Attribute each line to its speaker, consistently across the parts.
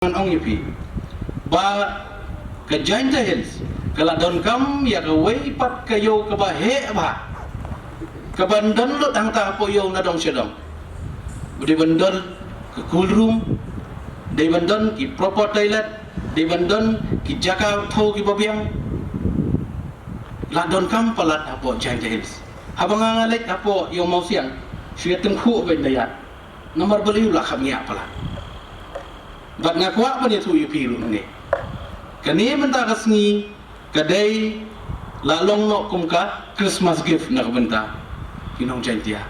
Speaker 1: Ong yupi ba ke Giant Hills kala don kam ya ke wei pat ke yo ke ba he ba ke bandon lut hang ta po yo na dong sedong di bandon ke cool room di bandon ki proper toilet di bandon ki jaka tho ki babiang la don kam palat apo Giant Hills habang ngalek apo yo mau siang siya tengku ben dayat nomor beliu lah khamia pala bat ngakwa pa niya tuyo piru ni kani menta kasngi kadai lalong no kumka Christmas gift na kabenta kinong jantia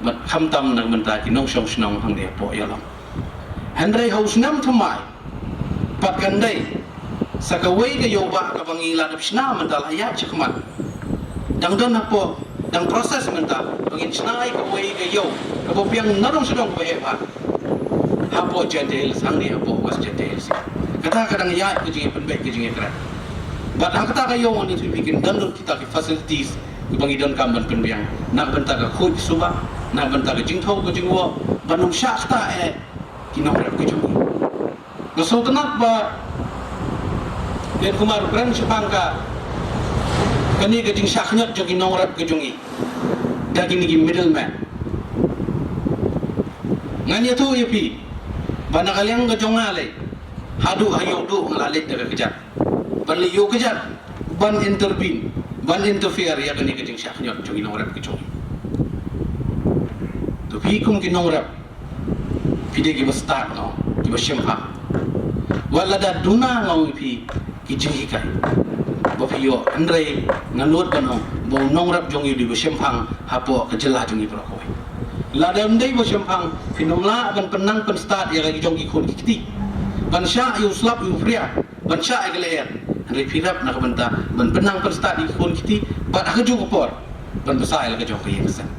Speaker 1: bat khamtam na kabenta kinong siyong sinong hang niya po yalam handray haus nam thamay pat kanday sa kaway kayo ba kabangila na pisna menta laya chikman dang don na po dang proses menta pangin sinay kaway kayo kabopiyang narong sinong baheba hapo Giant Hills hang ni hapo was Giant Hills kata kadang ya ke jingi penbaik ke jingi kran bat hang kata kayo ni tu bikin dandul kita ke facilities ke bangi don kamban penbiang nak benta ke khut suba nak benta ke jingthau ke jingwo banung sya kata kinong rap ke jungi gaso tenak ba den kumar kran sepangka kani ke jing syaknyot jo kinong rap ke jungi dagi ni middleman nganya tu yepi bana kaliang ke jongale hadu hayo du ngalalit daga kejat ban liyo kejat ban intervene ban interfere ya kani kejing syaknyot jongi nongrap kejong to pi kum ki nongrap pide ki basta no ki bashemha wala da duna ngau pi ki jingi kai bo piyo andre nganut banong bo nongrap jongi di bashemhang hapo kejela jongi prokoi ladam dei bo sempang finomla ban penang pen start ya lagi jong ikon kiti ban sya yu slap yu fria ban sya egleer hari firap nak benta ban penang pen start ikon kiti ban aku jong por ban besai lagi jong ke yesen